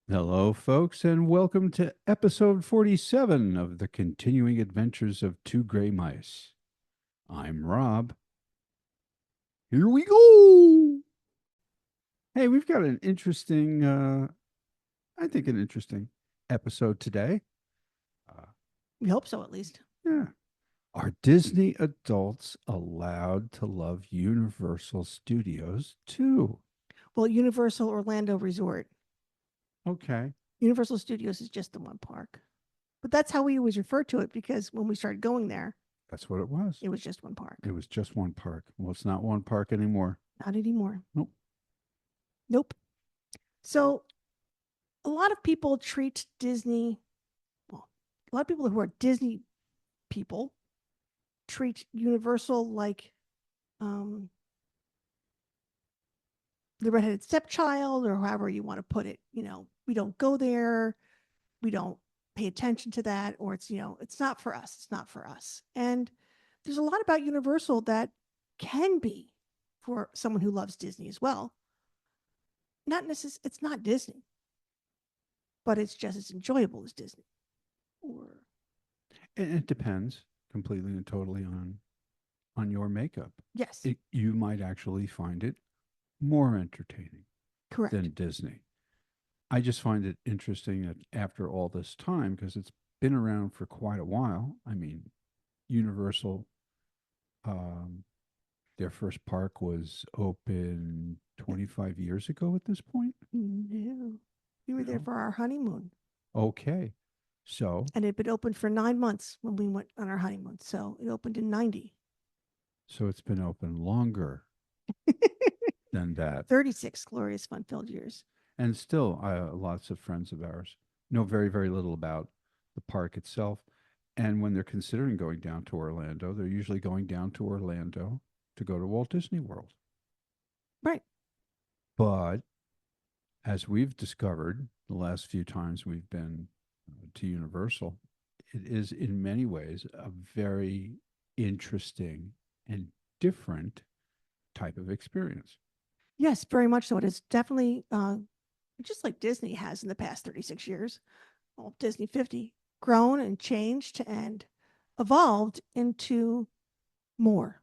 Hello, folks, and welcome to episode 47 of the continuing adventures of two gray mice. I'm Rob. Here we go. Hey, we've got an interesting, I think, an interesting episode today. Uh, We hope so, at least. yeah. Are Disney adults allowed to love Universal Studios too? Well, Universal Orlando Resort. Okay. Universal Studios is just the one park. But that's how we always refer to it because when we started going there, That's what it was. it was just one park. It was just one park. Well, it's not one park anymore. Not anymore. Nope. Nope. So a lot of people treat Disney, well, a lot of people who are Disney people treat Universal like um, the redheaded stepchild or however you want to put it. We don't go there. We don't pay attention to that, or it's not for us. It's not for us. And there's a lot about Universal that can be for someone who loves Disney as well. Not necessarily, it's not Disney, but it's just as enjoyable as Disney. Or It depends completely and totally on your makeup. yes, You might actually find it more entertaining correct. than Disney. I just find it interesting that after all this time, because it's been around for quite a while. I mean, Universal, um, their first park was open 25 years ago at this point. No, we were there No. for our honeymoon, Okay. So, and it had been open for 9 months when we went on our honeymoon. So it opened in '90. so it's been open longer than that. 36 glorious, fun-filled years. And still, lots of friends of ours know very, very little about the park itself. And when they're considering going down to Orlando, they're usually going down to Orlando to go to Walt Disney World. Right. But as we've discovered the last few times we've been to Universal, it is in many ways a very interesting and different type of experience. Yes, very much so. It is definitely just like Disney has in the past 36 years, well, Disney 50, grown and changed and evolved into more.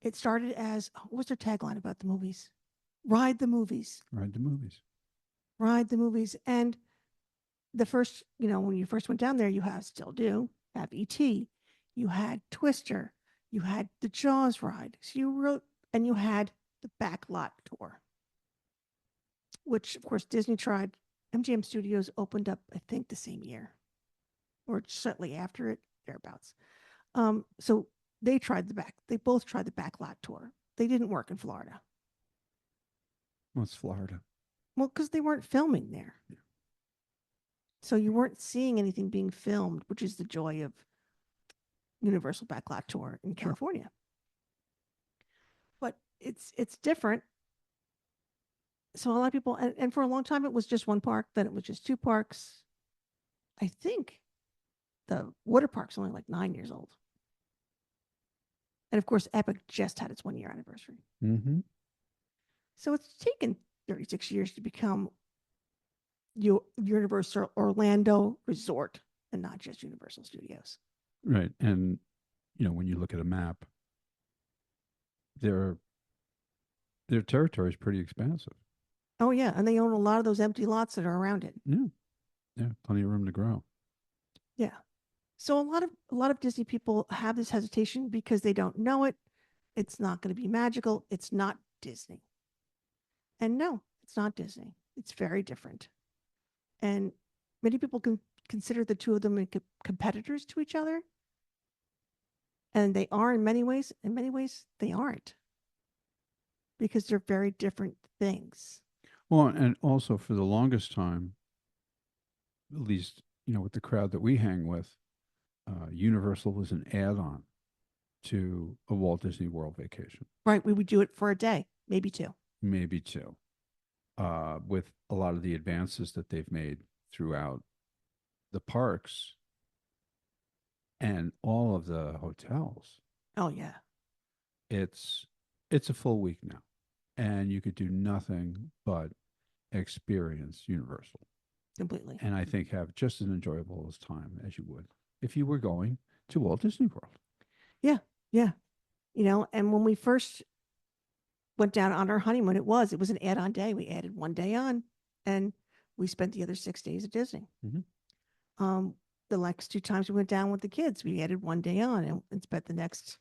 It started as, what was their tagline about the movies? Ride the movies, Ride the movies. ride the movies. And the first, when you first went down there, you have, still do, have E.T., you had Twister, you had the Jaws ride. So you wrote, and you had the backlot tour, which of course Disney tried. MGM Studios opened up, I think, the same year or shortly after it, thereabouts. So they both tried the backlot tour. They didn't work in Florida. What's Florida? Well, because they weren't filming there. Yeah. So you weren't seeing anything being filmed, which is the joy of Universal Backlot Tour in Sure. California. But it's different. So a lot of people, and for a long time it was just one park, then it was just two parks. I think the water park's only like 9 years old. And of course, Epic just had its 1 year anniversary. Mm-hmm. So it's taken 36 years to become Universal Orlando Resort and not just Universal Studios. Right. And, when you look at a map, their their territory is pretty expansive. Oh, yeah. And they own a lot of those empty lots that are around it. Yeah. Yeah. Plenty of room to grow. Yeah. So a lot of Disney people have this hesitation because they don't know it. It's not going to be magical. It's not Disney. And no, it's not Disney. It's very different. And many people can consider the two of them competitors to each other. And they are in many ways. In many ways, they aren't because they're very different things. Well, and also for the longest time, at least, with the crowd that we hang with, Universal was an add on to a Walt Disney World vacation, Right. We would do it for a day, maybe two. maybe two. With a lot of the advances that they've made throughout the parks and all of the hotels, Oh, yeah. it's it's a full week now, and you could do nothing but experience Universal, completely. and I think have just as enjoyable as time as you would if you were going to Walt Disney World. Yeah, yeah. And when we first went down on our honeymoon, it was an add-on day. We added one day on, and we spent the other 6 days at Disney. Mhm. The next two times we went down with the kids, we added one day on and spent the next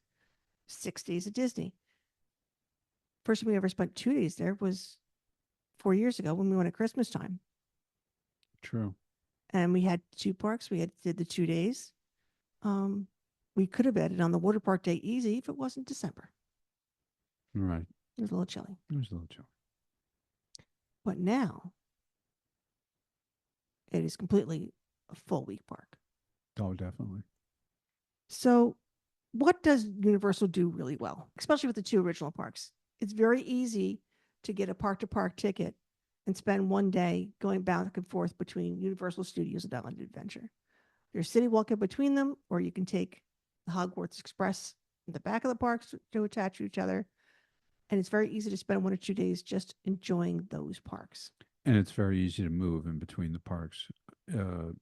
6 days at Disney. First time we ever spent 2 days there was 4 years ago when we went at Christmas time, True. and we had two parks. We did the 2 days. We could have added on the water park day easy if it wasn't December. Right. It was a little chilly, It was a little chill. but now it is completely a full week park. Oh, definitely. So, what does Universal do really well, especially with the two original parks? It's very easy to get a park to park ticket and spend one day going back and forth between Universal Studios and Island Adventure. There's city walk in between them, or you can take the Hogwarts Express in the back of the parks to attach to each other. And it's very easy to spend 1 or 2 days just enjoying those parks. And it's very easy to move in between the parks. Uh,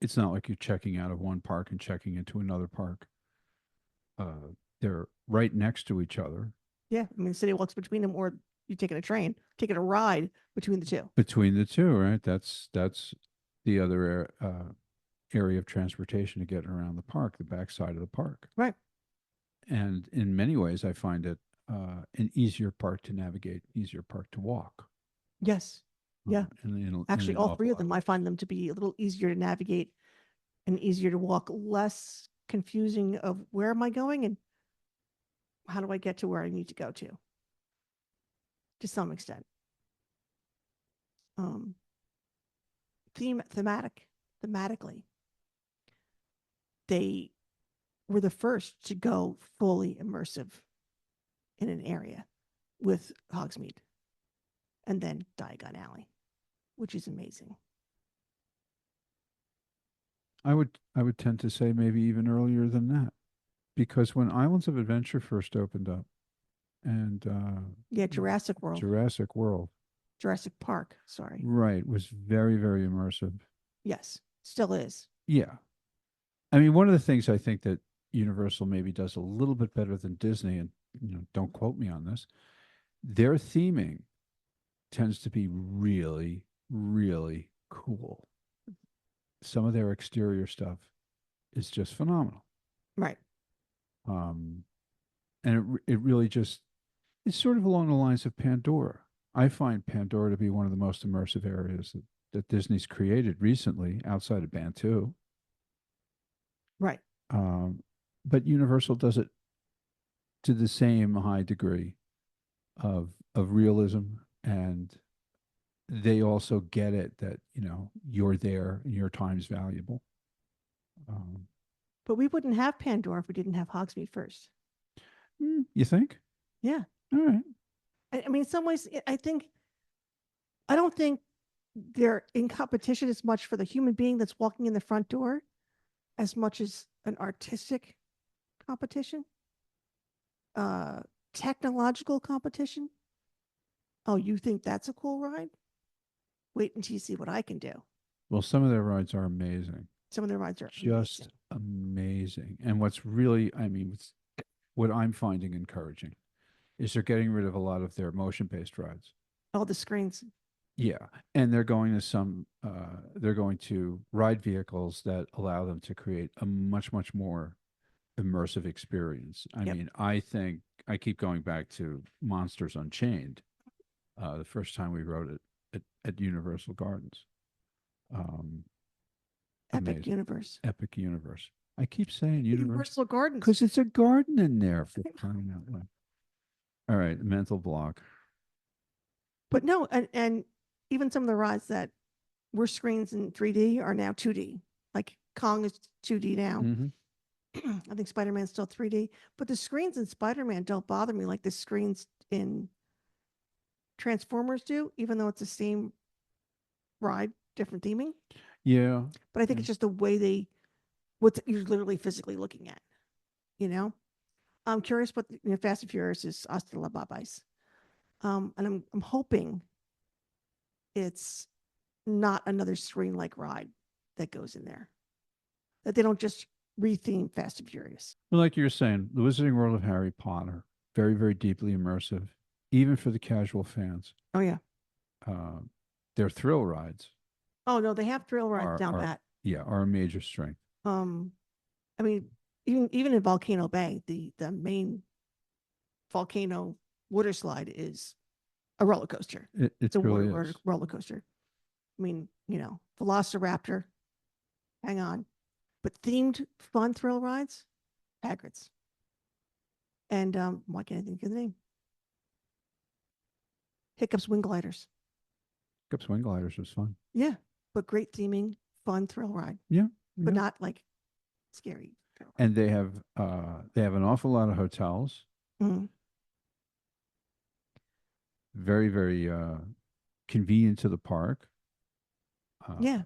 it's not like you're checking out of one park and checking into another park. They're right next to each other. Yeah, I mean, the city walks between them, or you taking a train, taking a ride between the two. Between the two, right? That's the other area of transportation to get around the park, the backside of the park. Right. And in many ways, I find it an easier park to navigate, easier park to walk. Yes. Yeah. Actually, an all awful three of lot them, I find them to be a little easier to navigate and easier to walk, less confusing of where am I going and how do I get to where I need to go to some extent. Um, thematically, they were the first to go fully immersive in an area with Hogsmeade and then Diagon Alley, which is amazing. I would tend to say maybe even earlier than that, because when Islands of Adventure first opened up, and Yeah, Jurassic World, Jurassic World, Jurassic Park, sorry. right, was very, very immersive. Yes, still is. Yeah, I mean, one of the things I think that Universal maybe does a little bit better than Disney, and don't quote me on this, their theming tends to be really, really cool. Some of their exterior stuff is just phenomenal. Right. Um, and it really just it's sort of along the lines of Pandora. I find Pandora to be one of the most immersive areas that Disney's created recently, outside of Bantu. Right. Um, but Universal does it to the same high degree of realism, and they also get it that you're there and your time's valuable. Um, But we wouldn't have Pandora if we didn't have Hogsmeade first. you think? Yeah. All right. I mean, in some ways, I don't think they're in competition as much for the human being that's walking in the front door as much as an artistic competition, technological competition. Oh, you think that's a cool ride? Wait until you see what I can do. Well, some of their rides are amazing, Some of their rides are just amazing. And what's really, I mean, what I'm finding encouraging is they're getting rid of a lot of their motion-based rides. all the screens. Yeah, and they're going to ride vehicles that allow them to create a much, much more immersive experience. I Yep. mean, I think I keep going back to Monsters Unchained, the first time we rode it at Universal Gardens. Um, Epic amazing. Universe. Epic Universe. I keep saying Universal Gardens. because it's a garden in there for crying out loud. All right, mental block. But no, and even some of the rides that were screens in 3D are now 2D. Like Kong is 2D now. Mhm. I think Spider-Man's still 3D, but the screens in Spider-Man don't bother me like the screens in Transformers do, even though it's the same ride, different theming. Yeah, But I think Yeah. it's just the way what you're literally physically looking at. You know, I'm curious what Fast and Furious is hasta la babais. And I'm hoping it's not another screen-like ride that goes in there. That they don't just retheme Fast and Furious. Well, like you're saying, the Wizarding World of Harry Potter, very, very deeply immersive, even for the casual fans. Oh yeah. Uh, their thrill rides Oh no, they have thrill rides down are pat. yeah, are a major strength. Um, I mean, even in Volcano Bay, the main volcano water slide is a roller coaster. It It's a really water is. roller coaster. I mean, Velociraptor, hang on. But themed fun thrill rides, Hagrid's. And why can't I think of the name? Hiccup's Wing Gliders. Cup Swing Gliders was fun. Yeah, but great theming, fun thrill ride, Yeah, but yeah. not like scary. And they have an awful lot of hotels. Mhm. Very, very convenient to the park. Yeah.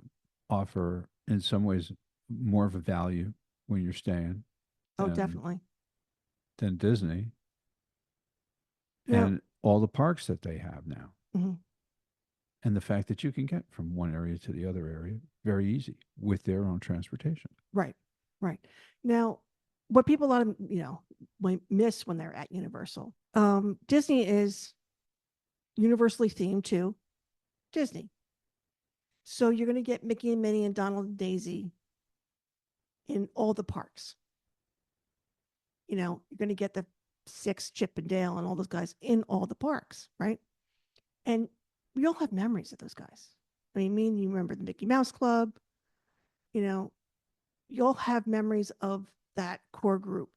Offer in some ways more of a value when you're staying Oh, than definitely. Disney Now, and all the parks that they have now. mhm, And the fact that you can get from one area to the other area very easy with their own transportation. right, right. Now, what people a lot of might miss when they're at Universal, Disney is universally themed to Disney. So you're going to get Mickey and Minnie and Donald and Daisy in all the parks. You're going to get the six Chip and Dale and all those guys in all the parks, right? And we all have memories of those guys. I mean, me and you remember the Mickey Mouse Club. You all have memories of that core group.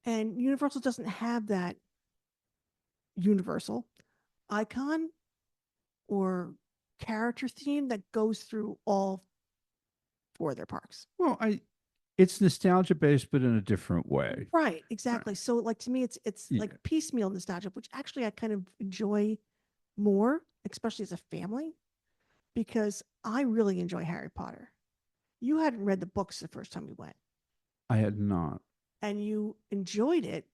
And Universal doesn't have that universal icon or character theme that goes through all four of their parks. Well, it's nostalgia based, but in a different way. Right, exactly. So like to me, it's Yeah. like piecemeal nostalgia, which actually I kind of enjoy more, especially as a family, because I really enjoy Harry Potter. You hadn't read the books the first time you went, I had not. and you enjoyed it,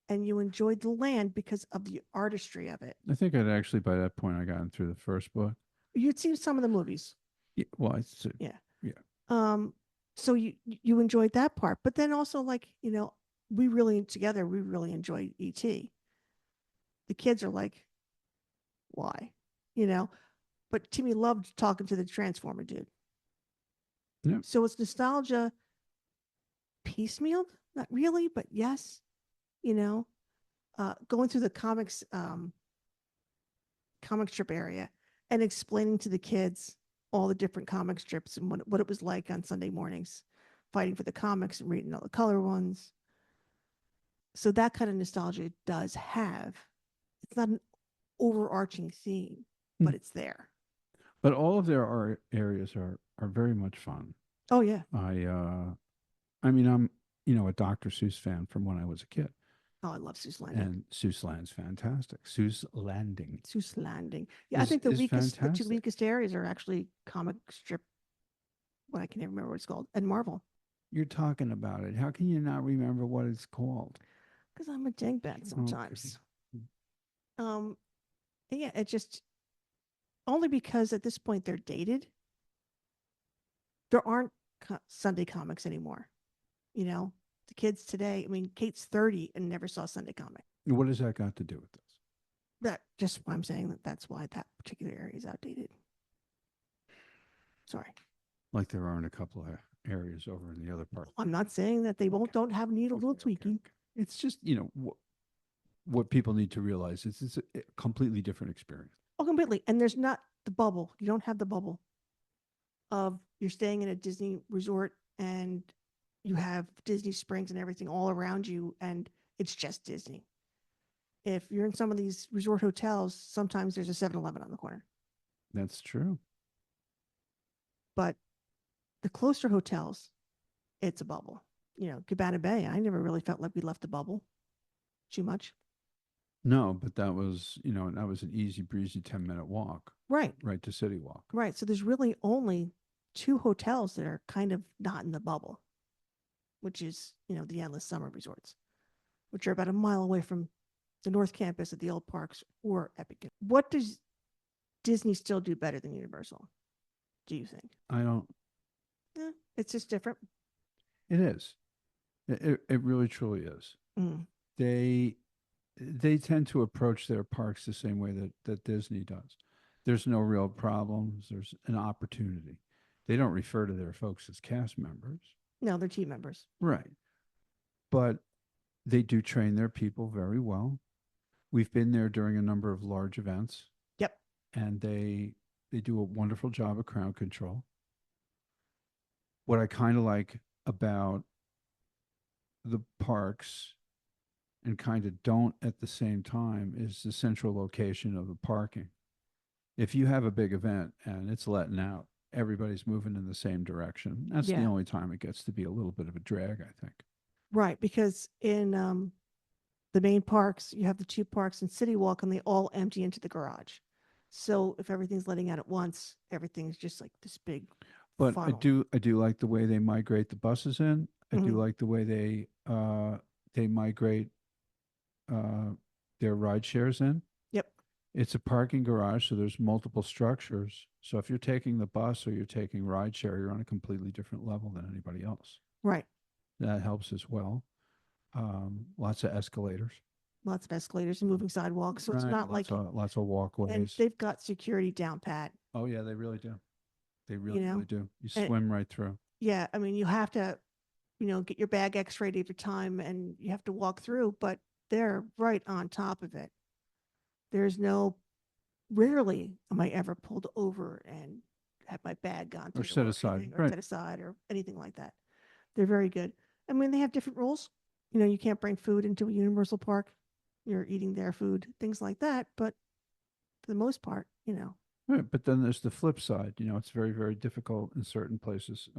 and you enjoyed the land because of the artistry of it. I think I'd actually, by that point, I gotten through the first book. You'd seen some of the movies. Yeah, well, Yeah. yeah. So you enjoyed that part, but then also like, we really enjoyed ET. The kids are like, why? You know, but Timmy loved talking to the Transformer dude. Yeah. So it's nostalgia piecemeal, not really, but yes, going through the comic strip area and explaining to the kids all the different comic strips and what it was like on Sunday mornings, fighting for the comics and reading all the color ones. So that kind of nostalgia it does have. It's not an overarching theme, but it's there. But all of their areas are very much fun. Oh yeah. I mean, I'm a Dr. Seuss fan from when I was a kid, Oh, I love Seuss Landing. and Seuss Land's fantastic. Seuss Landing Seuss Landing. Yeah, I is think the two fantastic. weakest areas are actually comic strip. What I can never remember what it's called, and Marvel. You're talking about it. How can you not remember what it's called? Because I'm a dingbat sometimes. Okay. Yeah, it just only because at this point they're dated. There aren't Sunday comics anymore. The kids today. I mean, Kate's 30 and never saw a Sunday comic. What has that got to do with this? That just why I'm saying that's why that particular area is outdated. Sorry. Like there aren't a couple of areas over in the other part. I'm not saying that they don't have need a little tweaking. It's just what people need to realize is it's a completely different experience. Oh, completely. And there's not the bubble. You don't have the bubble of you're staying in a Disney resort and you have Disney Springs and everything all around you, and it's just Disney. If you're in some of these resort hotels, sometimes there's a 7-Eleven on the corner. That's true. But the closer hotels, it's a bubble. Cabana Bay, I never really felt like we left the bubble too much. No, but that was an easy breezy 10-minute walk. Right. Right to City Walk. Right. So there's really only 2 hotels that are kind of not in the bubble, which is, the Endless Summer Resorts, which are about a mile away from the North Campus at the old parks or Epic. What does Disney still do better than Universal? Do you think? I don't. Yeah, it's just different. It is. It really truly is. Mm. They they tend to approach their parks the same way that Disney does. There's no real problems. There's an opportunity. They don't refer to their folks as cast members. No, they're team members. Right. But they do train their people very well. We've been there during a number of large events, Yep. and they do a wonderful job of crowd control. What I kind of like about the parks and kind of don't at the same time is the central location of the parking. If you have a big event and it's letting out, everybody's moving in the same direction. That's the Yeah. only time it gets to be a little bit of a drag, I think. Right. Because in the main parks, you have the two parks in City Walk and they all empty into the garage. So if everything's letting out at once, everything's just like this big But funnel. I do like the way they migrate the buses in. I do Mhm. like the way they migrate uh, their ride shares in. Yep. It's a parking garage, so there's multiple structures. So if you're taking the bus or you're taking ride share, you're on a completely different level than anybody else. Right. That helps as well. Lots of escalators. Lots of escalators and moving sidewalks. So it's Right. not like, Lots of and walkways. they've got security down pat, Oh yeah, they really do. They you really know? do. You And swim right through. yeah, I mean, you have to, get your bag x-rayed every time and you have to walk through, but they're right on top of it. There's no, rarely am I ever pulled over and have my bag gone Or through set or aside. anything, or Right. set aside or anything like that. They're very good. I mean, they have different rules. You can't bring food into a Universal Park. You're eating their food, things like that. But for the most part, Right, but then there's the flip side. It's very, very difficult in certain places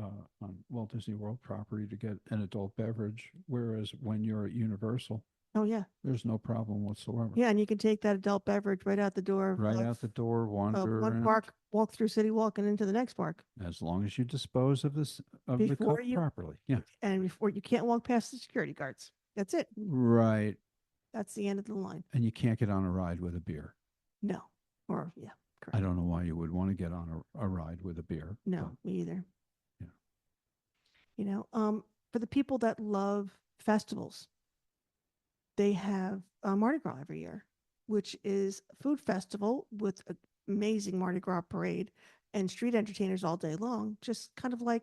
on Walt Disney World property to get an adult beverage, whereas when you're at Universal, oh yeah, there's no problem whatsoever. yeah, and you can take that adult beverage right out the door Right of out the door, of wander one around, park, walk through City Walk and into the next park as long as you dispose of this of the before cup you properly. Yeah. and before you can't walk past the security guards. That's it. Right. That's the end of the line. And you can't get on a ride with a beer. No, or yeah, I correct. don't know why you would want to get on a ride with a beer, but No, me either. yeah. For the people that love festivals, they have Mardi Gras every year, which is a food festival with an amazing Mardi Gras parade and street entertainers all day long, just kind of like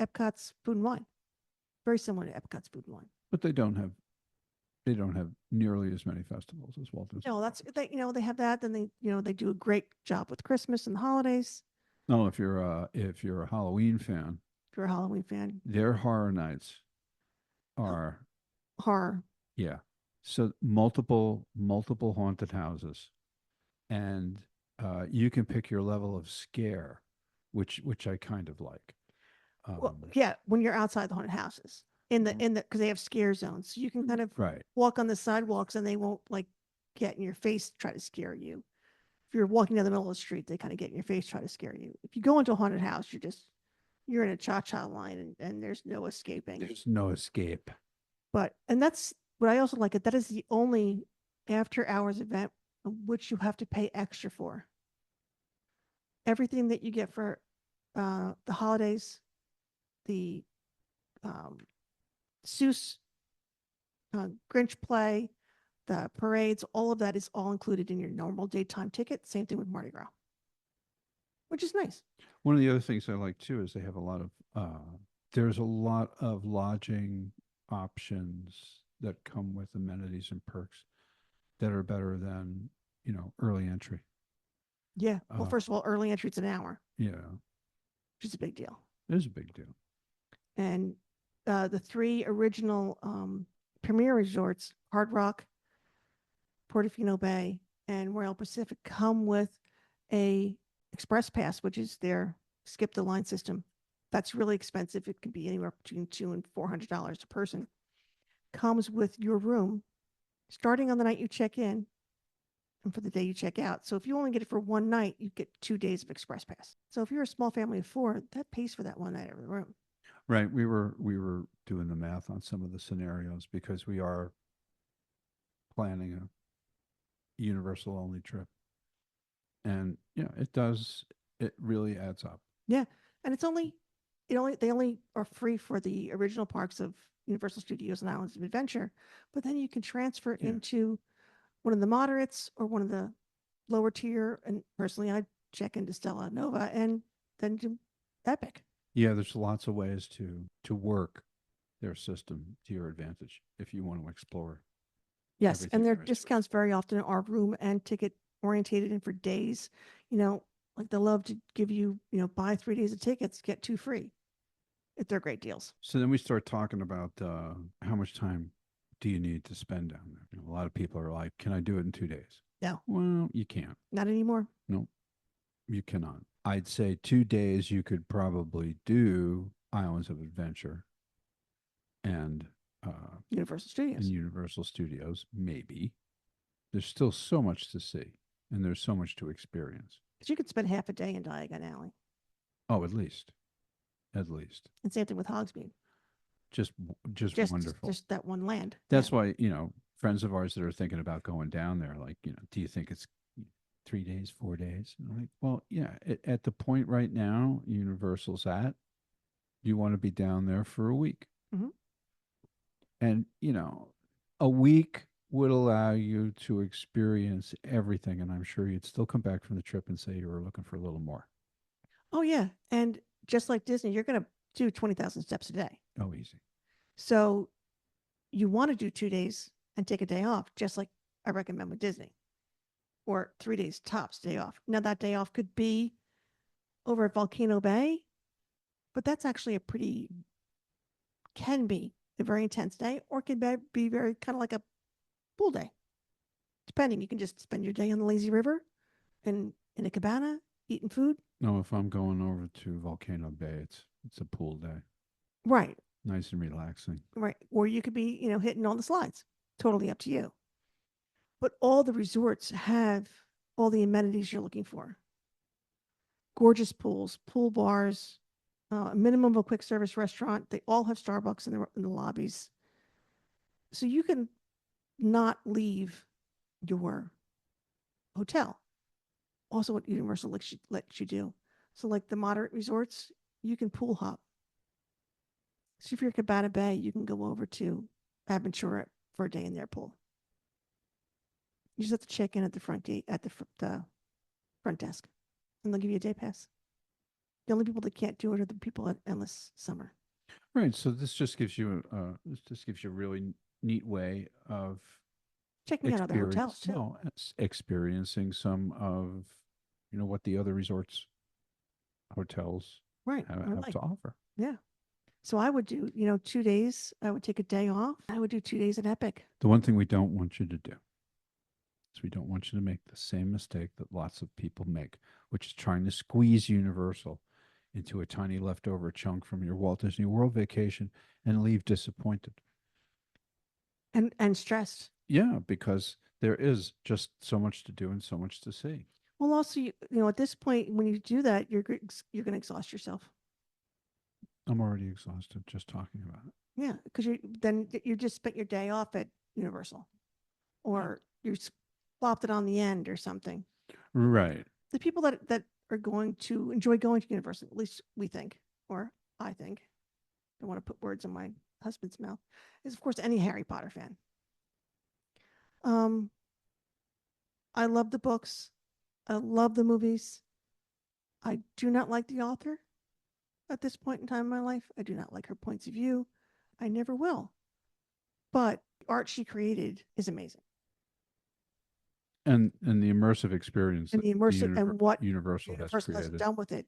Epcot's Food and Wine. Very similar to Epcot's Food and Wine. But they don't have nearly as many festivals as Walt Disney. No, that's they have that. Then they do a great job with Christmas and the holidays. No, if you're a Halloween fan, If you're a Halloween fan, their horror nights oh, are, horror. yeah. So multiple haunted houses, and you can pick your level of scare, which I kind of like. Well, Um, yeah, when you're outside the haunted houses in the because they have scare zones, so you can kind of right. walk on the sidewalks and they won't like get in your face try to scare you. If you're walking down the middle of the street, they kind of get in your face try to scare you. If you go into a haunted house, you're in a cha-cha line and there's no escaping. There's no escape. And that's what I also like it. That is the only after hours event which you have to pay extra for. Everything that you get for the holidays, the um, Seuss Grinch play, the parades, all of that is all included in your normal daytime ticket. Same thing with Mardi Gras, which is nice. One of the other things I like too is they have there's a lot of lodging options that come with amenities and perks that are better than, early entry. Yeah. Well, Uh, first of all, early entry it's an hour, yeah, which is a big deal. it is a big deal. And the three original premier resorts, Hard Rock, Portofino Bay, and Royal Pacific, come with a express pass, which is their skip the line system. That's really expensive. It can be anywhere between $200 and $400 a person. Comes with your room starting on the night you check in and for the day you check out. So if you only get it for one night, you get 2 days of express pass. So if you're a small family of four, that pays for that one night of the room. Right. We were doing the math on some of the scenarios because we are planning a universal only trip. And it does. It really adds up. Yeah. And they only are free for the original parks of Universal Studios and Islands of Adventure, but then you can transfer Yeah. into one of the moderates or one of the lower tier. And personally, I check into Stella Nova and then do Epic. Yeah, there's lots of ways to work their system to your advantage if you want to explore Yes, everything and their there is to it. discounts very often are room and ticket orientated and for days. You know, like they love to give you, buy 3 days of tickets, get two free. If they're great deals. So then we start talking about how much time do you need to spend down there? A lot of people are like, "Can I do it in 2 days?" No, Well, you can't. not anymore. No, you cannot. I'd say 2 days you could probably do Islands of Adventure and Universal in Studios. Universal Studios, maybe. There's still so much to see, and there's so much to experience. Because you could spend half a day in Diagon Alley. Oh, at least, And same thing with Hogsmeade. just wonderful. Just that one land. Yeah. That's why friends of ours that are thinking about going down there, like do you think it's 3 days, 4 days? And I'm like, well, yeah. At the point right now, Universal's at, you want to be down there for a week, Mhm. and a week would allow you to experience everything, and I'm sure you'd still come back from the trip and say you were looking for a little more. Oh yeah. And just like Disney, you're gonna do 20,000 steps a day. Oh, easy. So you want to do 2 days and take a day off, just like I recommend with Disney. Or 3 days tops day off. Now that day off could be over at Volcano Bay, but that's actually can be a very intense day, or can be very kind of like a pool day. Depending, you can just spend your day on the lazy river and in a cabana eating food. No, if I'm going over to Volcano Bay, it's a pool day, Right, nice and relaxing. right. Or you could be, hitting all the slides. Totally up to you. But all the resorts have all the amenities you're looking for. Gorgeous pools, pool bars, a minimum of a quick service restaurant. They all have Starbucks in the lobbies. So you can not leave your hotel. Also, what Universal lets you do. So, like the moderate resorts, you can pool hop. So, if you're at Cabana Bay, you can go over to Aventura for a day in their pool. You just have to check in at the front gate at the front desk, and they'll give you a day pass. The only people that can't do it are the people at Endless Summer. Right. So this just gives you a really neat way of Checking out other hotels too. experiencing some of what the other resorts hotels Right. have Like, to offer. yeah. So I would do, 2 days. I would take a day off. I would do 2 days at Epic. The one thing we don't want you to do is we don't want you to make the same mistake that lots of people make, which is trying to squeeze Universal into a tiny leftover chunk from your Walt Disney World vacation and leave disappointed. And stressed. Yeah, because there is just so much to do and so much to see. Well, also, at this point, when you do that, you're going to exhaust yourself. I'm already exhausted just talking about it. Yeah, because you just spent your day off at Universal, or you plopped it on the end or something. Right. The people that are going to enjoy going to Universal, at least we think, or I think, don't want to put words in my husband's mouth, is of course any Harry Potter fan. Um, I love the books. I love the movies. I do not like the author at this point in time in my life. I do not like her points of view. I never will. But the art she created is amazing. And the immersive experience And that the immersive and what Universal has Universal has created. done with it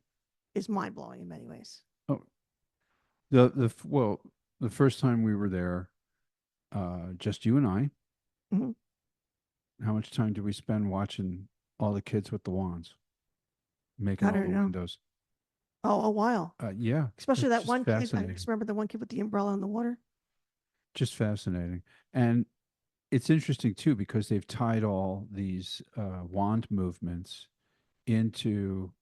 is mind blowing in many ways. Oh, the first time we were there, just you and I. Mhm. How much time did we spend watching all the kids with the wands, making I all don't the know. windows? Oh, a while. Yeah, Especially it's that just one kid. I fascinating. just remember the one kid with the umbrella in the water. Just fascinating, and it's interesting too because they've tied all these wand movements into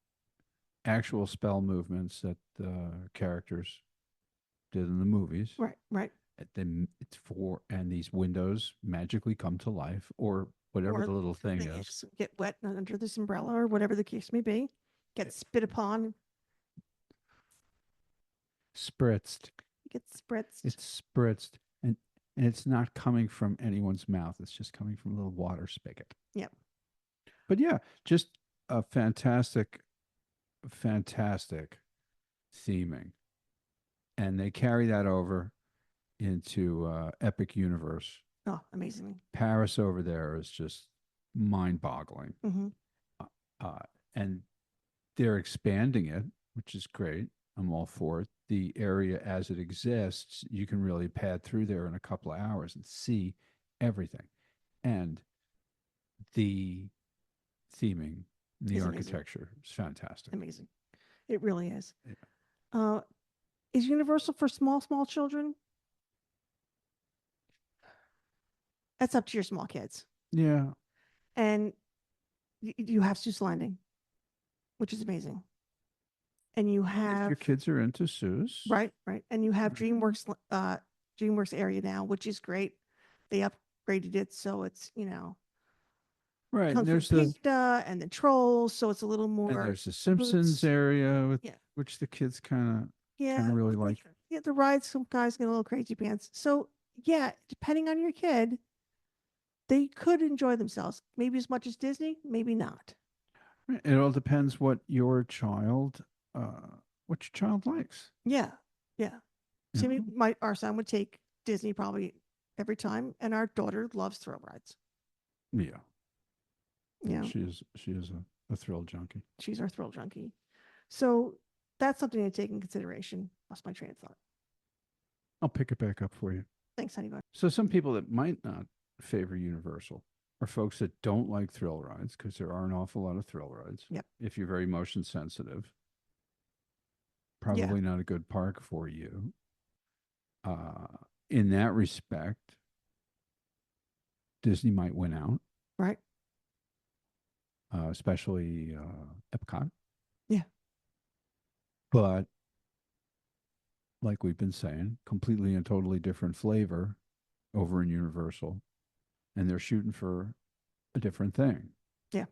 actual spell movements that the characters did in the movies. Right, right. Then it's for and these windows magically come to life or whatever or the little thing thing is. get wet under this umbrella or whatever the case may be, get spit upon, Spritzed. get spritzed. It's spritzed, and it's not coming from anyone's mouth. It's just coming from a little water spigot. Yep. But yeah, just a fantastic, fantastic theming, and they carry that over into Epic Universe. Oh, amazing. Paris over there is just mind-boggling, Mm-hmm. uh, and they're expanding it, which is great. I'm all for it. The area as it exists, you can really pad through there in a couple of hours and see everything. And the theming, the It's amazing. architecture is fantastic. Amazing. It really is. Yeah. Is Universal for small children? That's up to your small kids. Yeah. And you have Seuss Landing, which is amazing. And you If have your kids are into Seuss. right. And you have Mhm. DreamWorks area now, which is great. They upgraded it so it's, Right. Kung And Fu there's the Panda and the Trolls, so it's a little and more there's the Simpsons roots. area with Yeah. which the kids kind Yeah, of really like. yeah, the rides, some guys get a little crazy pants. So yeah, depending on your kid, they could enjoy themselves. Maybe as much as Disney, maybe not. It all depends uh what your child likes. Yeah, yeah. You See, know? our son would take Disney probably every time, and our daughter loves thrill rides. Yeah. You know, She is a thrill junkie. she's our thrill junkie. So that's something to take in consideration. Lost my train of thought. I'll pick it back up for you. Thanks, honey bun. So some people that might not favor Universal are folks that don't like thrill rides because there are an awful lot of thrill rides. Yep. If you're very motion sensitive, Yeah. probably not a good park for you. Uh, in that respect, Disney might win out, Right. especially Epcot. Yeah. But like we've been saying, completely and totally different flavor over in Universal, and they're shooting for a different thing. Yeah.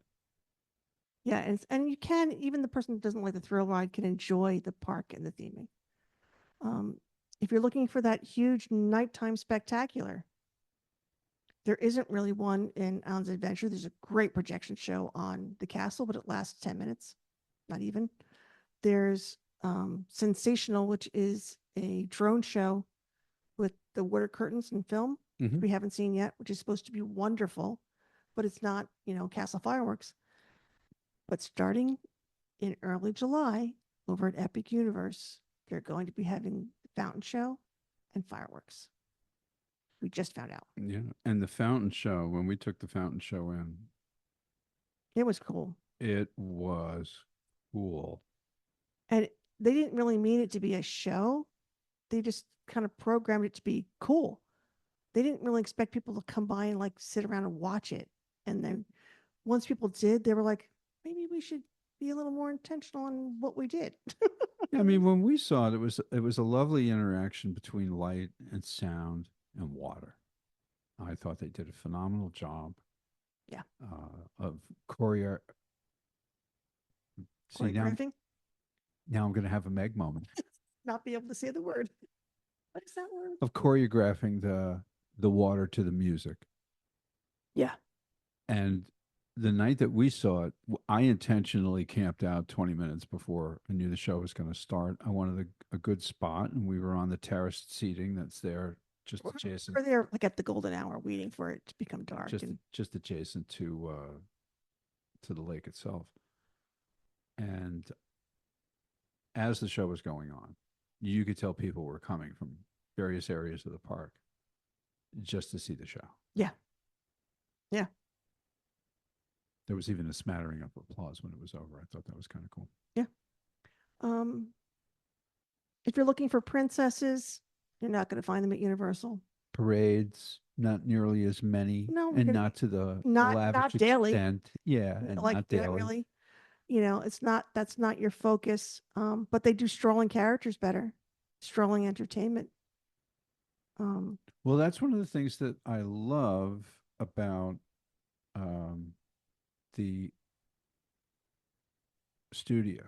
Yeah, and you can, even the person who doesn't like the thrill ride can enjoy the park and the theming. If you're looking for that huge nighttime spectacular, there isn't really one in Alan's Adventure. There's a great projection show on the castle, but it lasts 10 minutes, not even. There's Sensational, which is a drone show with the water curtains and film Mhm. we haven't seen yet, which is supposed to be wonderful, but it's not, castle fireworks. But starting in early July over at Epic Universe, they're going to be having the fountain show and fireworks. We just found out. Yeah. And the fountain show, when we took the fountain show in, It was cool. it was cool. And they didn't really mean it to be a show. They just kind of programmed it to be cool. They didn't really expect people to come by and like sit around and watch it. And then once people did, they were like, maybe we should be a little more intentional on what we did. I mean, when we saw it, it was a lovely interaction between light and sound and water. I thought they did a phenomenal job. Yeah. Of choreo. See now, Choreographing, now I'm going to have a Meg moment not be able to say the word. What is that word? of choreographing the water to the music. Yeah. And the night that we saw it, I intentionally camped out 20 minutes before I knew the show was going to start. I wanted a good spot, and we were on the terraced seating that's there just adjacent. We're there like at the golden hour waiting for it to become dark. Just adjacent to the lake itself. And as the show was going on, you could tell people were coming from various areas of the park just to see the show. Yeah. Yeah. There was even a smattering of applause when it was over. I thought that was kind of cool. Yeah. If you're looking for princesses, you're not going to find them at Universal. Parades, not nearly as many, No, and not to the not lavish daily. extent. Yeah, and like not daily. really, that's not your focus. But they do strolling characters better, strolling entertainment. Well, that's one of the things that I love about the studio.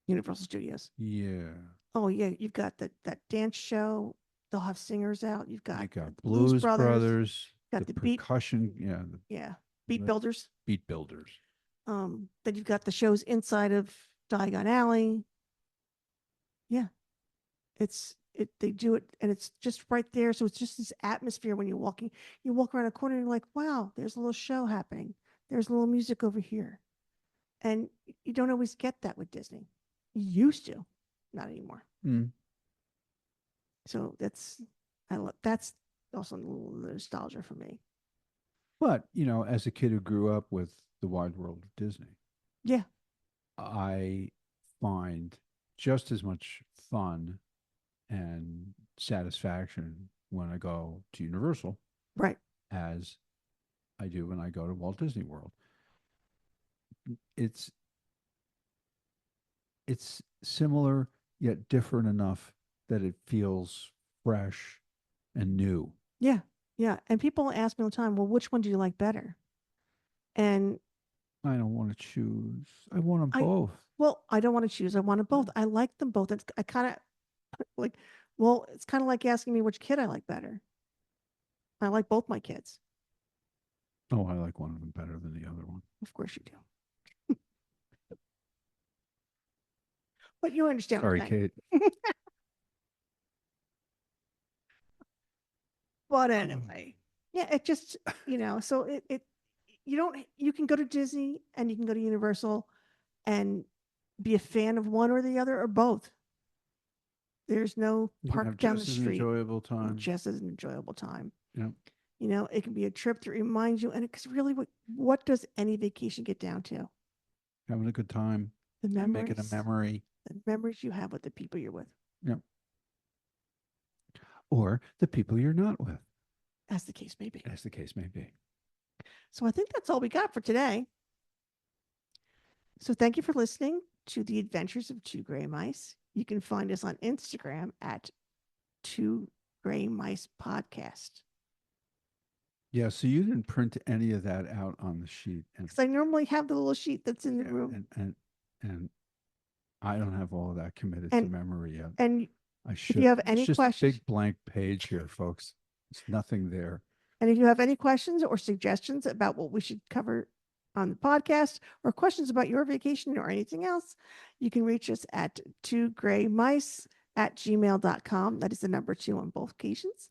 Universal Studios. Yeah. Oh yeah, you've got that dance show. They'll have singers out. You've got You got the Blues Blues Brothers. Brothers, Got the the beat, percussion, yeah, beat the builders. beat builders. Then you've got the shows inside of Diagon Alley. Yeah, they do it, and it's just right there. So it's just this atmosphere when you're walking. You walk around a corner, and you're like, wow, there's a little show happening. There's a little music over here, and you don't always get that with Disney. You used to, not anymore. Mm. So that's also a little nostalgia for me. But, as a kid who grew up with the wide world of Disney, Yeah, I find just as much fun and satisfaction when I go to Universal right. as I do when I go to Walt Disney World. It's it's similar yet different enough that it feels fresh and new. Yeah, yeah. And people ask me all the time, well, which one do you like better? And I don't want to choose. I want them I, both. well, I don't want to choose. I want them both. I like them both. I kind of like, well, it's kind of like asking me which kid I like better. I like both my kids. Oh, I like one of them better than the other one. Of course you do. But you understand Sorry, what I'm saying. Kate. But anyway, yeah, it just, so you can go to Disney and you can go to Universal and be a fan of one or the other or both. There's no You can have park down the just an street. enjoyable time. Just as an enjoyable time. Yeah. It can be a trip that reminds you, and because really, what does any vacation get down to? Having a good time. The memories. Making a memory. The memories you have with the people you're with. Yeah. Or the people you're not with. As the case may be. As the case may be. So I think that's all we got for today. So thank you for listening to the Adventures of Two Gray Mice. You can find us on Instagram at Two Gray Mice Podcast. Yeah, so you didn't print any of that out on the sheet. Because I normally have the little sheet that's in the room. And I don't have all of that committed to memory yet. And I should. If you have any it's just questions, a big blank page here, folks. There's nothing there. And if you have any questions or suggestions about what we should cover on the podcast or questions about your vacation or anything else, you can reach us at 2graymice@gmail.com. That is the number 2 on both occasions.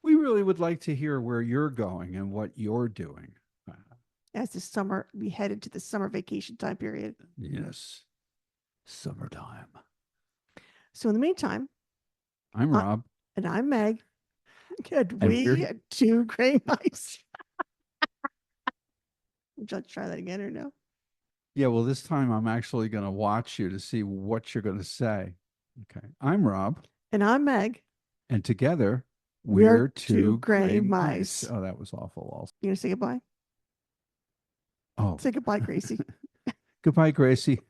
We really would like to hear where you're going and what you're doing. As the summer, we headed to the summer vacation time period. Yes. Summertime. So in the meantime, I'm Rob. And I'm Meg. And we are 2 gray mice. Would you like to try that again or no? Yeah, well, this time I'm actually going to watch you to see what you're going to say. Okay. I'm Rob. And I'm Meg. And together, we're 2 gray mice. Oh, that was awful also. You going to say goodbye? Oh. Say goodbye, Gracie. Goodbye, Gracie.